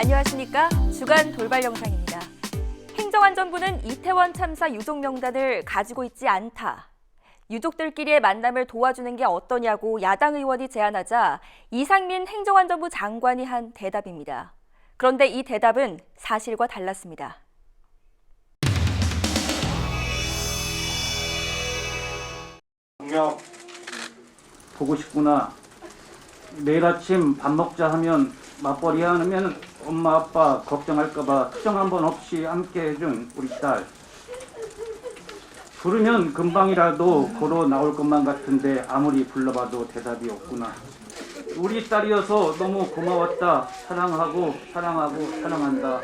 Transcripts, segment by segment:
안녕하십니까? 주간 돌발 영상입니다. 행정안전부는 이태원 참사 유족 명단을 가지고 있지 않다. 유족들끼리의 만남을 도와주는 게 어떠냐고 야당 의원이 제안하자 이상민 행정안전부 장관이 한 대답입니다. 그런데 이 대답은 사실과 달랐습니다. 동혁 보고 싶구나. 내일 아침 밥 먹자 하면 맞벌이 하면 엄마 아빠 걱정할까봐 투정 한 번 없이 함께 해준 우리 딸. 부르면 금방이라도 걸어 나올 것만 같은데 아무리 불러봐도 대답이 없구나. 우리 딸이어서 너무 고마웠다. 사랑하고 사랑하고 사랑한다.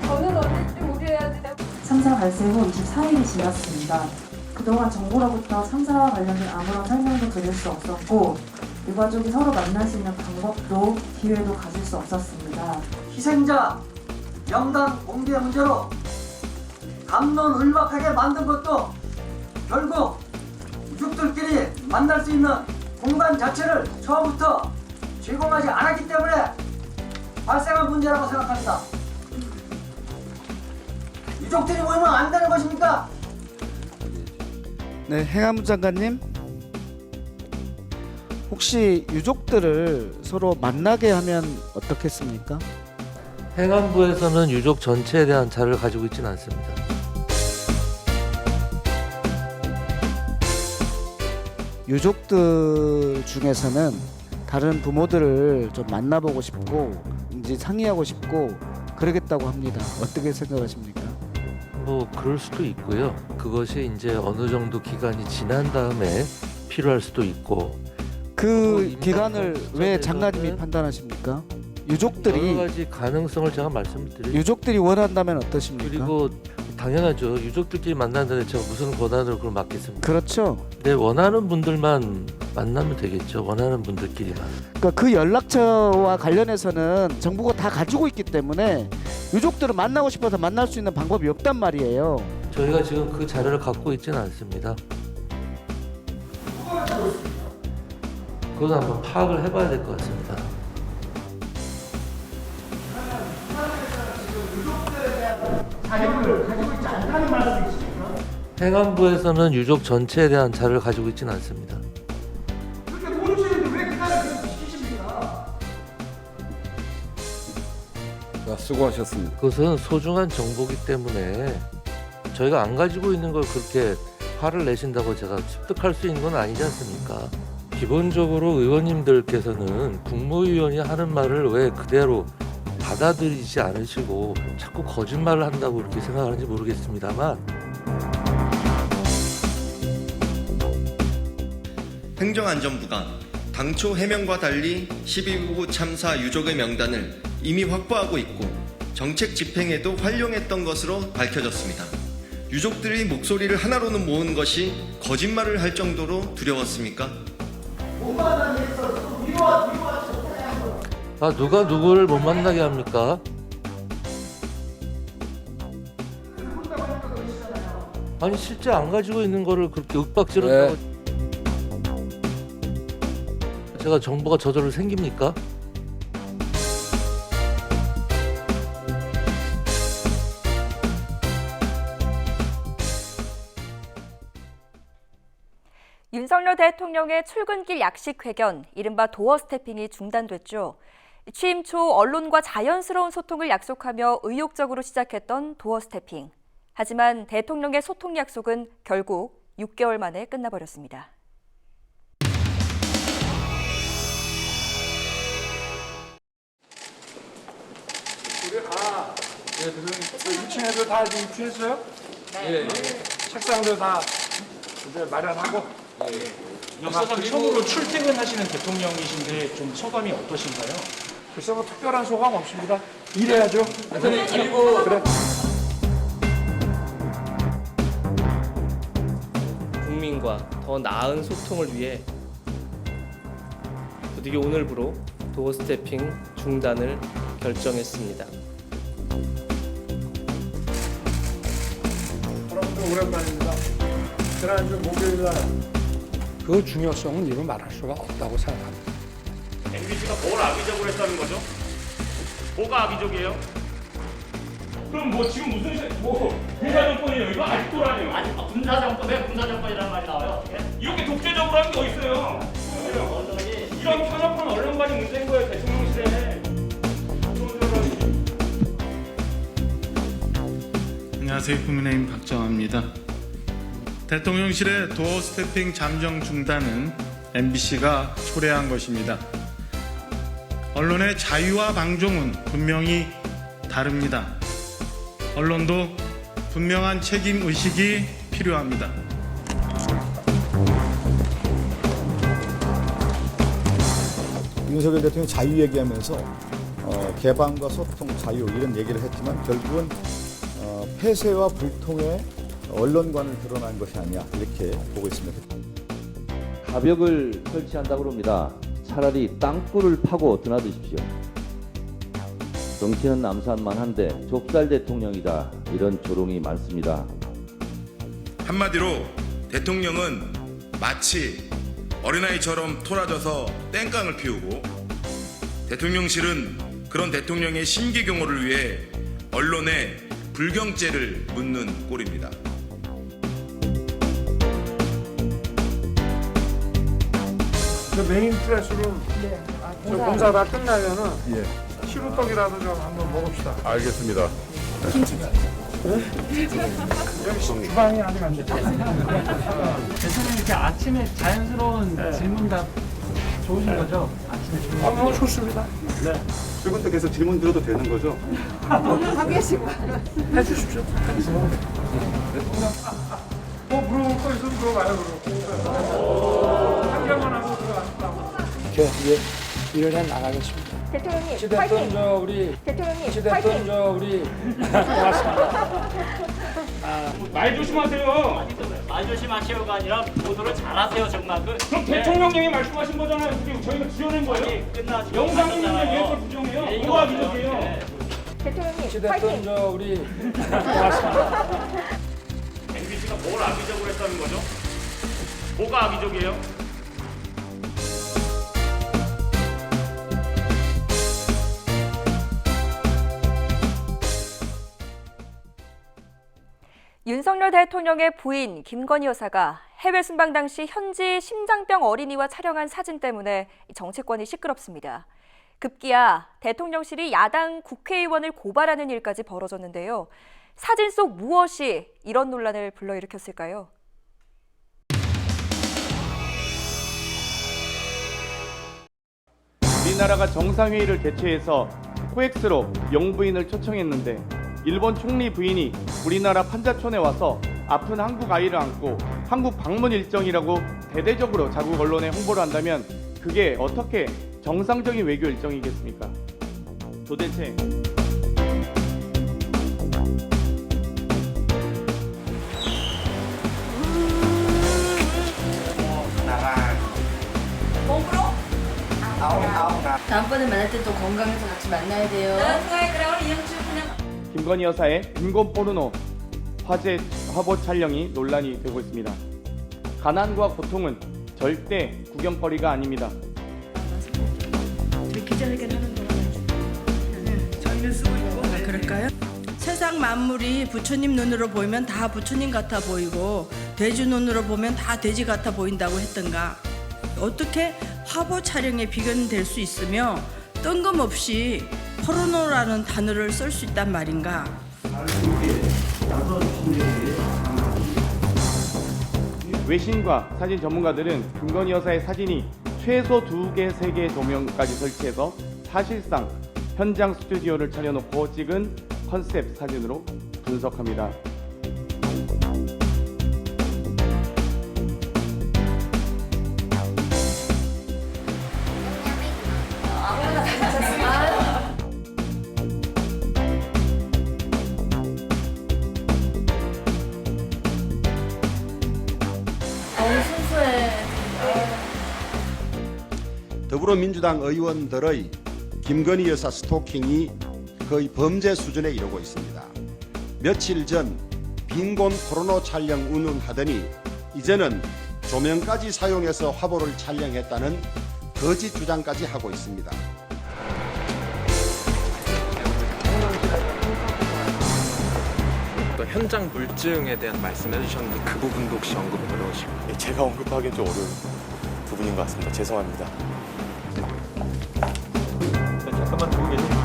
저는 언제쯤 우리 애한테 참사 발생 후 24일이 지났습니다. 그동안 정부로부터 참사와 관련된 아무런 설명도 드릴 수 없었고 유가족이 서로 만날 수 있는 방법도 기회도 가질 수 없었습니다. 희생자 명단 공개 문제로 담론을박하게 만든 것도 결국 유족들끼리 만날 수 있는 공간 자체를 처음부터 제공하지 않았기 때문에 발생한 문제라고 생각합니다. 유족들이 모이면 안 되는 것입니까? 네, 행안부 장관님. 혹시 유족들을 서로 만나게 하면 어떻겠습니까? 행안부에서는 유족 전체에 대한 자료를 가지고 있지는 않습니다. 유족들 중에서는 다른 부모들을 좀 만나보고 싶고 이제 상의하고 싶고 그러겠다고 합니다. 어떻게 생각하십니까? 뭐 그럴 수도 있고요. 그것이 이제 어느 정도 기간이 지난 다음에 필요할 수도 있고. 그 기간을 왜 장관님이 판단하십니까? 여러 유족들이 가지 가능성을 제가 말씀드리고 유족들이 원한다면 어떠십니까? 그리고 당연하죠. 유족들끼리 만난다는데 제가 무슨 권한으로 그걸 맡겠습니까? 그렇죠. 네, 원하는 분들만 만나면 되겠죠. 원하는 분들끼리만. 그러니까 그 연락처와 관련해서는 정부가 다 가지고 있기 때문에 유족들을 만나고 싶어서 만날 수 있는 방법이 없단 말이에요. 저희가 지금 그 자료를 갖고 있지는 않습니다. 그건 한번 파악을 해봐야 될 것 같습니다. 행안부에서는 유족 전체에 대한 자료를 가지고 있지는 않습니다. 수고하셨습니다. 그것은 소중한 정보기 때문에 저희가 안 가지고 있는 걸 그렇게 화를 내신다고 제가 습득할 수 있는 건 아니지 않습니까? 기본적으로 의원님들께서는 국무위원이 하는 말을 왜 그대로 받아들이지 않으시고 자꾸 거짓말을 한다고 이렇게 생각하는지 모르겠습니다만 행정안전부가 당초 해명과 달리 12.19 참사 유족의 명단을 이미 확보하고 있고 정책 집행에도 활용했던 것으로 밝혀졌습니다. 유족들이 목소리를 하나로는 모은 것이 거짓말을 할 정도로 두려웠습니까? 누가 누구를 못 만나게 합니까? 아니 실제 안 가지고 있는 거를 그렇게 윽박지른다고 제가 정보가 저절로 생깁니까? 윤석열 대통령의 출근길 약식 회견, 이른바 도어 스태핑이 중단됐죠. 취임 초 언론과 자연스러운 소통을 약속하며 의욕적으로 시작했던 도어 스태핑. 하지만 대통령의 소통 약속은 결국 6개월 만에 끝나버렸습니다. 대표님, 2층 애들 다 지금 입주했어요? 네. 책상들 다 이제 마련하고. 역사상 처음으로 출퇴근하시는 대통령이신데 좀 소감이 어떠신가요? 글쎄 뭐 특별한 소감 없습니다. 일해야죠. 대표님 그리고 그래. 국민과 더 나은 소통을 위해 부득이 오늘부로 도어 스태핑 중단을 결정했습니다. 오랜만입니다. 지난주 목요일 날 그 중요성은 이루 말할 수가 없다고 생각합니다. MBC가 뭘 악의적으로 했다는 거죠? 뭐가 악의적이에요? 그럼 뭐 지금 무슨 군사정권이에요? 이거 아직도라니요? 아니 군사정권 왜 군사정권이라는 말이 나와요? 이렇게 독재적으로 하는 게 어딨어요? 이런 편협한 언론관이 문제인 거예요 대통령실에. 안녕하세요. 국민의힘 박정화입니다. 대통령실의 도어 스태핑 잠정 중단은 MBC가 초래한 것입니다. 언론의 자유와 방종은 분명히 다릅니다. 언론도 분명한 책임 의식이 필요합니다. 윤석열 대통령이 자유 얘기하면서 개방과 소통, 자유 이런 얘기를 했지만 결국은 폐쇄와 불통의 언론관을 드러난 것이 아니냐 이렇게 보고 있습니다. 가벽을 설치한다고 합니다. 차라리 땅굴을 파고 드나드십시오. 정치는 남산만 한데 좁쌀 대통령이다 이런 조롱이 많습니다. 한마디로 대통령은 마치 어린아이처럼 토라져서 땡깡을 피우고 대통령실은 그런 대통령의 심기경호를 위해 언론에 불경죄를 묻는 꼴입니다. 저 메인 프레스룸 저 공사 다 끝나면은 시루떡이라도 좀 한번 먹읍시다. 알겠습니다. 여기 주방이 아니면 안 되죠. 대통령 이렇게 아침에 자연스러운 질문답 좋으신 거죠? 아침에 질문. 좋습니다. 지금 때 계속 질문 드려도 되는 거죠? 해주십시오. 뭐 물어볼 거 있으면 물어봐요. 한 개만 하고 들어가시라고. 이렇게 일을 해 나가겠습니다. 대통령님 시대던 파이팅! 저 우리 대통령님 시대던 파이팅! 저 우리 고맙습니다. 말 조심하세요. 말 조심하시오가 아니라 보도를 잘하세요 정말. 그럼 대통령님이 말씀하신 거잖아요. 그게 저희가 지어낸 거예요? 끝나지. 영상 있는데 왜 그걸 부정해요? 뭐가 악의적이에요? 대통령님 시대던 파이팅! 저 우리 고맙습니다. MBC가 뭘 악의적으로 했다는 거죠? 뭐가 악의적이에요? 윤석열 대통령의 부인 김건희 여사가 해외 순방 당시 현지 심장병 어린이와 촬영한 사진 때문에 정치권이 시끄럽습니다. 급기야 대통령실이 야당 국회의원을 고발하는 일까지 벌어졌는데요. 사진 속 무엇이 이런 논란을 불러일으켰을까요? 우리나라가 정상회의를 개최해서 코엑스로 영부인을 초청했는데 일본 총리 부인이 우리나라 판자촌에 와서 아픈 한국 아이를 안고 한국 방문 일정이라고 대대적으로 자국 언론에 홍보를 한다면 그게 어떻게 정상적인 외교 일정이겠습니까? 도대체 다음번에 만날 때 또 건강해서 같이 만나야 돼요. 김건희 여사의 인권 포르노 화제 화보 촬영이 논란이 되고 있습니다. 가난과 고통은 절대 구경거리가 아닙니다. 기자회견 하는 동안 저희는 쓰고 있고 그럴까요? 세상 만물이 부처님 눈으로 보이면 다 부처님 같아 보이고 돼지 눈으로 보면 다 돼지 같아 보인다고 했던가. 어떻게 화보 촬영에 비견될 수 있으며 뜬금없이 포르노라는 단어를 쓸 수 있단 말인가. 외신과 사진 전문가들은 김건희 여사의 사진이 최소 2개, 3개 조명까지 설치해서 사실상 현장 스튜디오를 차려놓고 찍은 컨셉 사진으로 분석합니다. 더불어민주당 의원들의 김건희 여사 스토킹이 거의 범죄 수준에 이르고 있습니다. 며칠 전 빈곤 포르노 촬영 운운하더니 이제는 조명까지 사용해서 화보를 촬영했다는 거짓 주장까지 하고 있습니다. 또 현장 물증에 대한 말씀해 주셨는데 그 부분도 혹시 언급을 해주시고. 제가 언급하기엔 좀 어려운 부분인 것 같습니다. 죄송합니다. 잠깐만 두고 계세요.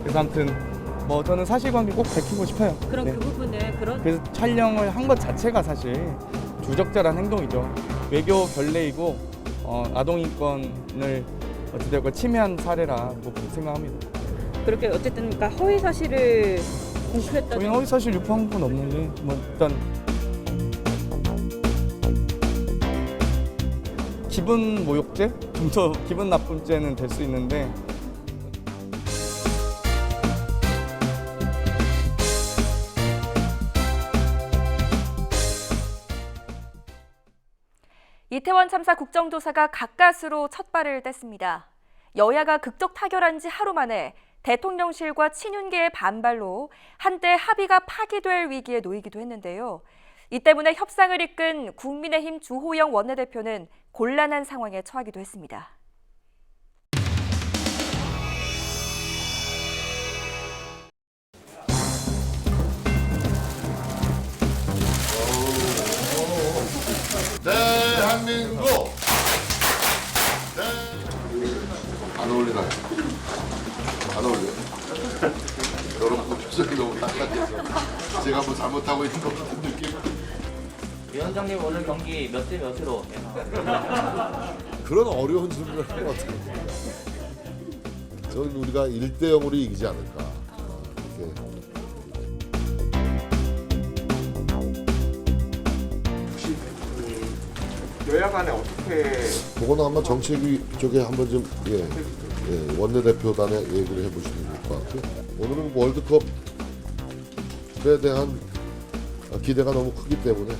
그래서 아무튼 뭐 저는 사실관계 꼭 밝히고 싶어요. 그럼 네. 그 부분은 그런 그래서 촬영을 한 것 자체가 사실 부적절한 행동이죠. 외교 결례이고 아동인권을 어찌되었건 침해한 사례라고 생각합니다. 그렇게 어쨌든 그러니까 허위 사실을 공표했다. 저희는 허위 사실 유포한 건 없는데 뭐 일단 기분 모욕죄 좀 더 기분 나쁜 죄는 될 수 있는데. 이태원 참사 국정조사가 가까스로 첫 발을 뗐습니다. 여야가 극적 타결한 지 하루 만에 대통령실과 친윤계의 반발로 한때 합의가 파기될 위기에 놓이기도 했는데요. 이 때문에 협상을 이끈 국민의힘 주호영 원내대표는 곤란한 상황에 처하기도 했습니다. 대한민국 안 어울리나요? 안 어울려요? 여러분 표정이 너무 딱딱해서 제가 뭐 잘못하고 있는 것 같은 느낌. 위원장님 오늘 경기 몇 대 몇으로? 그런 어려운 질문을 하는 것 같아요. 저는 우리가 1대 0으로 이기지 않을까. 이렇게. 여야 간에 어떻게 그거는 아마 정책위 쪽에 한번 좀 원내대표단에 얘기를 해보시면 될 것 같고요. 오늘은 월드컵에 대한 기대가 너무 크기 때문에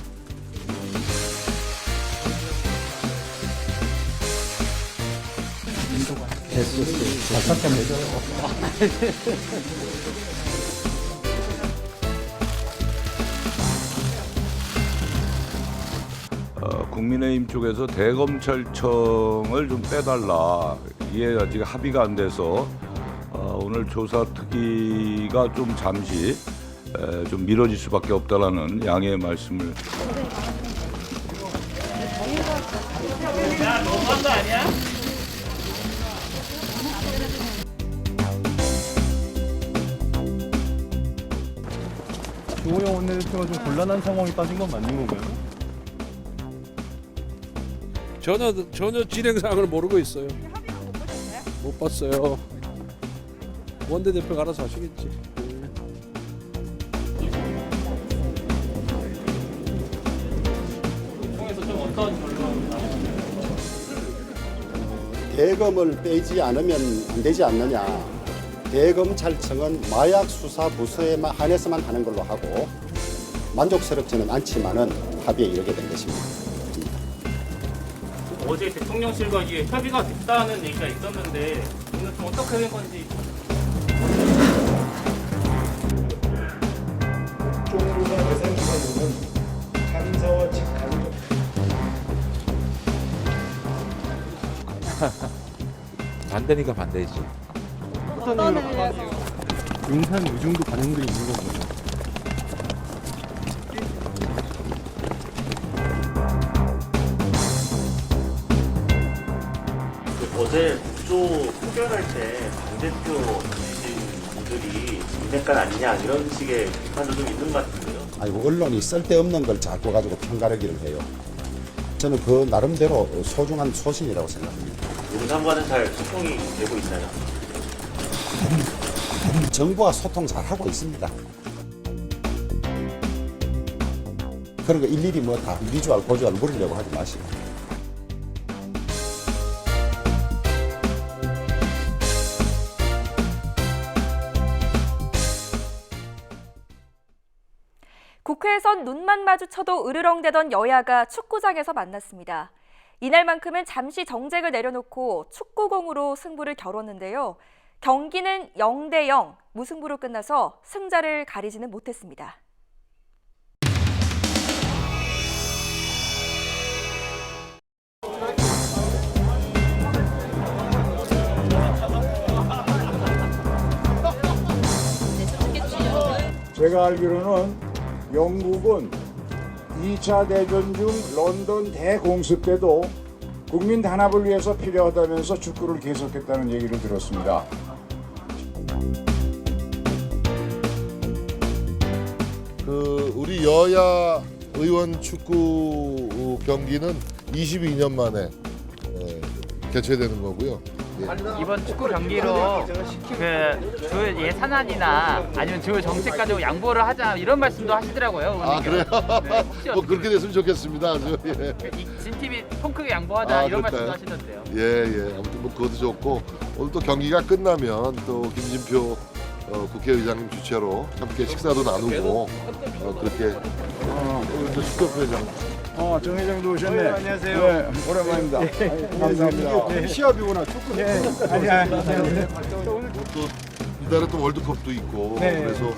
국민의힘 쪽에서 대검찰청을 좀 빼달라. 이게 아직 합의가 안 돼서 오늘 조사 특위가 좀 잠시 좀 미뤄질 수밖에 없다라는 양해의 말씀을. 야, 너무한 거 아니야? 주호영 원내대표가 좀 곤란한 상황에 빠진 건 맞는 건가요? 전혀 진행 사항을 모르고 있어요. 못 봤어요. 원내대표가 알아서 하시겠지. 통해서 좀 어떤 결론이 나오나요? 대검을 빼지 않으면 안 되지 않느냐. 대검찰청은 마약 수사 부서에만 한해서만 하는 걸로 하고 만족스럽지는 않지만은 합의에 이르게 된 것입니다. 어제 대통령실과 이게 협의가 됐다는 얘기가 있었는데 오늘 좀 어떻게 된 건지. 국정조사 예산 기관으로는 감사와 직간접 반대니까 반대지. 어떤 이유로 용산 이 정도 반영돼 있는 건가요? 어제 국조 표결할 때 당 대표 지신 분들이 인맥관 아니냐 이런 식의 비판도 좀 있는 것 같은데요. 아이고 언론이 쓸데없는 걸 자꾸 가지고 편가르기를 해요. 저는 그 나름대로 소중한 소신이라고 생각합니다. 용산과는 잘 소통이 되고 있나요? 정부와 소통 잘 하고 있습니다. 그런 거 일일이 뭐 다 비주얼 고주얼 물으려고 하지 마시고. 국회 현장에선 눈만 마주쳐도 으르렁대던 여야가 축구장에서 만났습니다. 이날만큼은 잠시 정쟁을 내려놓고 축구공으로 승부를 겨뤘는데요. 경기는 0대0 무승부로 끝나서 승자를 가리지는 못했습니다. 제가 알기로는 영국은 2차 대전 중 런던 대공습 때도 국민 단합을 위해서 필요하다면서 축구를 계속했다는 얘기를 들었습니다. 우리 여야 의원 축구 경기는 22년 만에 개최되는 거고요. 이번 축구 경기로 그 조 예산안이나 아니면 조 정책 가지고 양보를 하자 이런 말씀도 하시더라고요. 아 그래요? 네, 뭐 그렇게 됐으면 좋겠습니다. 아주. 예. 진 TV 통 크게 양보하자 이런 그럴까요? 말씀도 하시던데요. 예. 아무튼 뭐 그것도 좋고 오늘 또 경기가 끝나면 또 김진표 국회의장님 주최로 함께 식사도 나누고 그렇게 오늘 또 축구협회장. 정 회장도 오셨네. 네, 안녕하세요. 네, 오랜만입니다. 감사합니다. 시합이구나 축구. 또 이달에 또 월드컵도 있고 그래서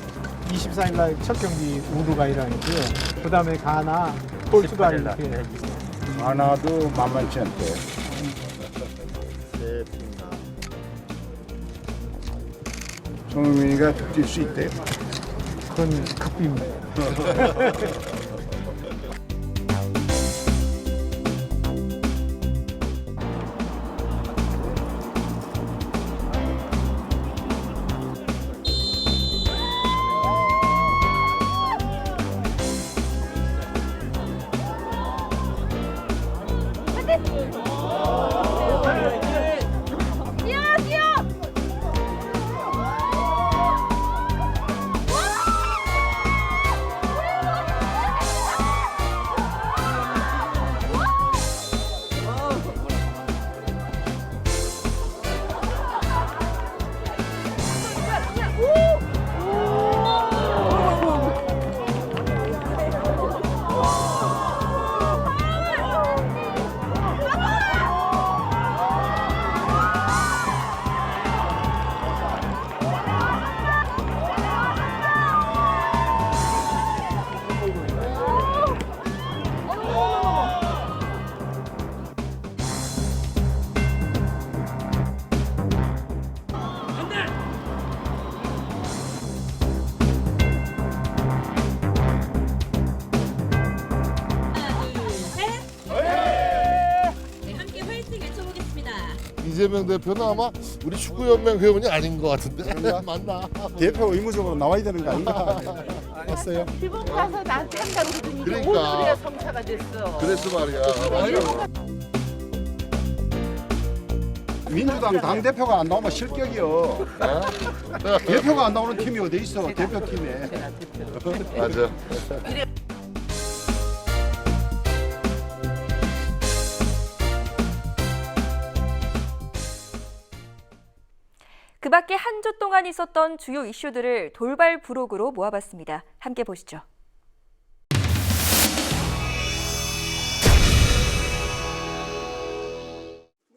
24일 날 첫 경기 우루과이랑 있고요. 그다음에 가나, 포르투갈 이렇게. 가나도 만만치 않대. 손흥민이가 뛸 수 있대요. 그건 급입니다. 이재명 대표는 아마 우리 축구연맹 회원이 아닌 것 같은데 맞나? 대표 의무적으로 나와야 되는 거 아닌가? 봤어요? 일본 가서 나한테 한다고 그러더니 그러니까. 오늘이야 성사가 됐어. 그래서 말이야. 민주당 당 대표가 안 나오면 실격이요. 대표가 안 나오는 팀이 어디 있어? 대표팀에. 맞아. 그 밖에 한 주 동안 있었던 주요 이슈들을 돌발 부록으로 모아봤습니다. 함께 보시죠.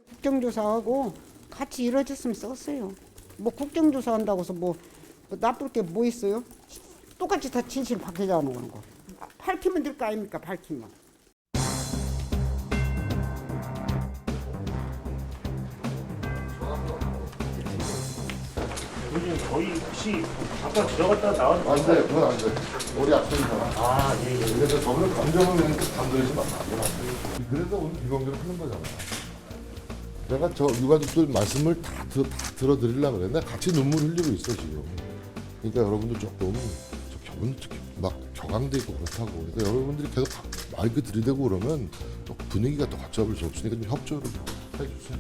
국정조사하고 같이 이루어졌으면 썼어요. 뭐 국정조사 한다고 해서 뭐 나쁠 게 뭐 있어요? 똑같이 다 진실 밝혀자는 거. 밝히면 될 거 아닙니까? 밝히면. 요즘 저희 혹시 잠깐 들어갔다 나와도 안 돼, 그건 안 돼. 우리 앞서니까. 아, 예. 그래서 저번에 감정을 내니까 감정이 막 안 돼. 그래서 오늘 비공개로 하는 거잖아. 내가 저 유가족들 말씀을 다 들어드리려고 그래. 내가 같이 눈물 흘리고 있어 지금. 그러니까 여러분들 조금 저분 특히 막 격앙돼 있고 그렇다고. 그러니까 여러분들이 계속 마이크 들이대고 그러면 또 분위기가 또 걷잡을 수 없으니까 좀 협조를 해주세요.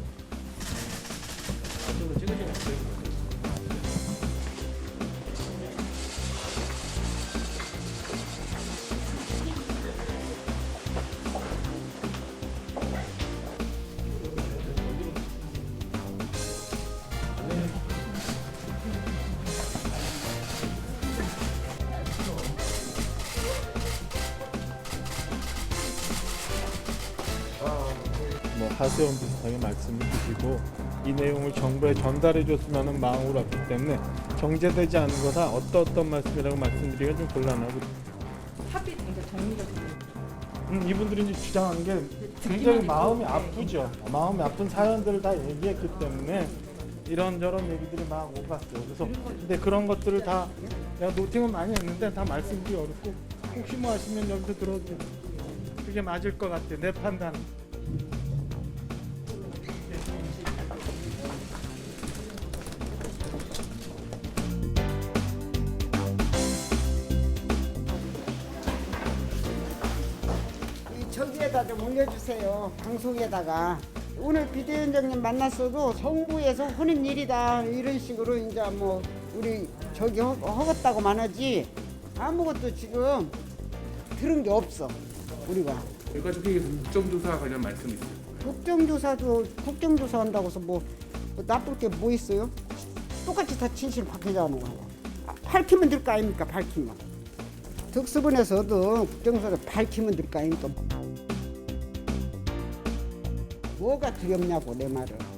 하수영 비슷하게 말씀을 주시고 이 내용을 정부에 전달해 줬으면 하는 마음으로 왔기 때문에 정제되지 않은 거다 어떤 말씀이라고 말씀드리기가 좀 곤란하고 합의 굉장히 정리적인 이분들이 이제 주장하는 게 굉장히 마음이 아프죠. 마음이 아픈 사연들을 다 얘기했기 때문에 이런저런 얘기들이 막 오갔어요. 그래서 근데 그런 것들을 다 내가 노팅은 많이 했는데 다 말씀드리기 어렵고 혹시 뭐 하시면 여기서 들어도 그게 맞을 것 같아요. 내 판단. 저기에다 좀 올려주세요. 방송에다가. 오늘 비대위원장님 만났어도 정부에서 하는 일이다 이런 식으로 이제 뭐 우리 저기 허갔다고만 하지 아무것도 지금 들은 게 없어 우리가. 결과적인 국정조사 관련 말씀 있어요? 국정조사도 국정조사 한다고 해서 뭐 나쁠 게 뭐 있어요? 똑같이 다 진실 밝혀자는 거고. 밝히면 될 거 아닙니까? 밝히면. 특수본에서도 국정조사를 밝히면 될 거 아닙니까? 뭐가 두렵냐고 내 말은.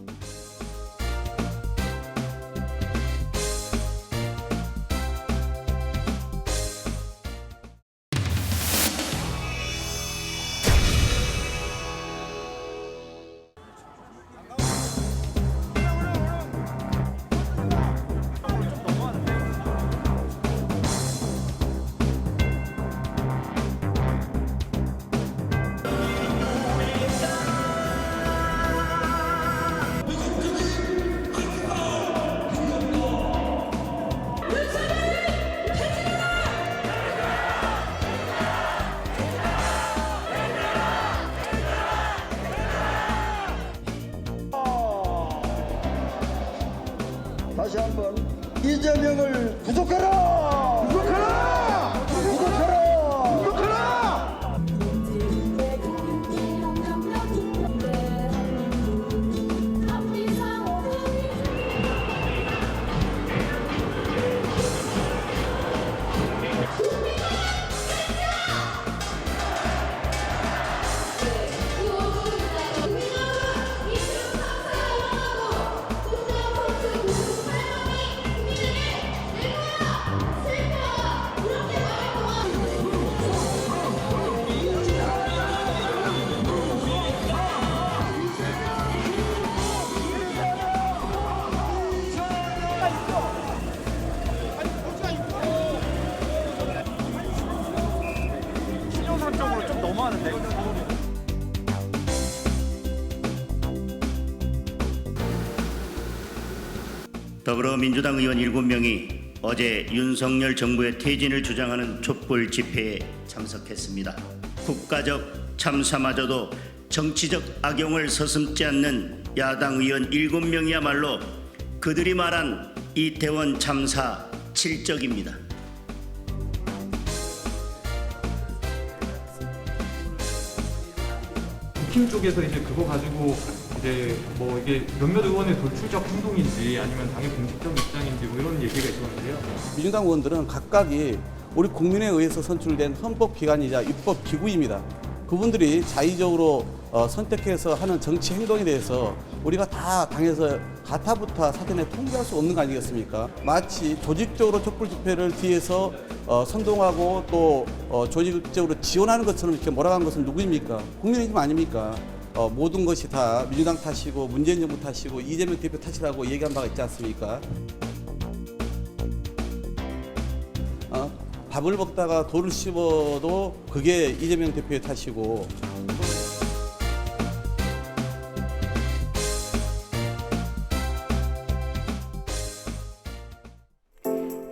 다시 한번 이재명을 구속하라! 구속하라! 구속하라! 구속하라! 신용선적으로 좀 너무하는데. 더불어민주당 의원 7명이 어제 윤석열 정부의 퇴진을 주장하는 촛불 집회에 참석했습니다. 국가적 참사마저도 정치적 악용을 서슴지 않는 야당 의원 7명이야말로 그들이 말한 이태원 참사 칠적입니다. 국힘 쪽에서 이제 그거 가지고 이제 뭐 이게 몇몇 의원의 돌출적 행동인지 아니면 당의 공식적 입장인지 뭐 이런 얘기가 있었는데요. 민주당 의원들은 각각이 우리 국민에 의해서 선출된 헌법기관이자 입법기구입니다. 그분들이 자의적으로 선택해서 하는 정치 행동에 대해서 우리가 다 당에서 가타부타 사전에 통제할 수 없는 거 아니겠습니까? 마치 조직적으로 촛불 집회를 뒤에서 선동하고 또 조직적으로 지원하는 것처럼 이렇게 몰아간 것은 누구입니까? 국민의힘 아닙니까? 모든 것이 다 민주당 탓이고 문재인 정부 탓이고 이재명 대표 탓이라고 얘기한 바가 있지 않습니까? 밥을 먹다가 돌을 씹어도 그게 이재명 대표의 탓이고.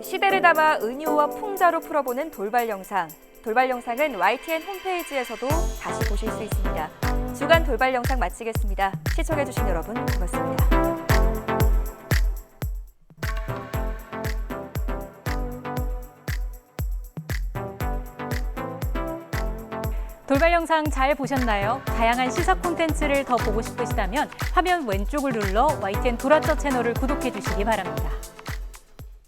시대를 담아 은유와 풍자로 풀어보는 돌발 영상. 돌발 영상은 YTN 홈페이지에서도 다시 보실 수 있습니다. 주간 돌발 영상 마치겠습니다. 시청해주신 여러분 고맙습니다. 돌발 영상 잘 보셨나요? 다양한 시사 콘텐츠를 더 보고 싶으시다면 화면 왼쪽을 눌러 YTN 돌아쩌 채널을 구독해 주시기 바랍니다.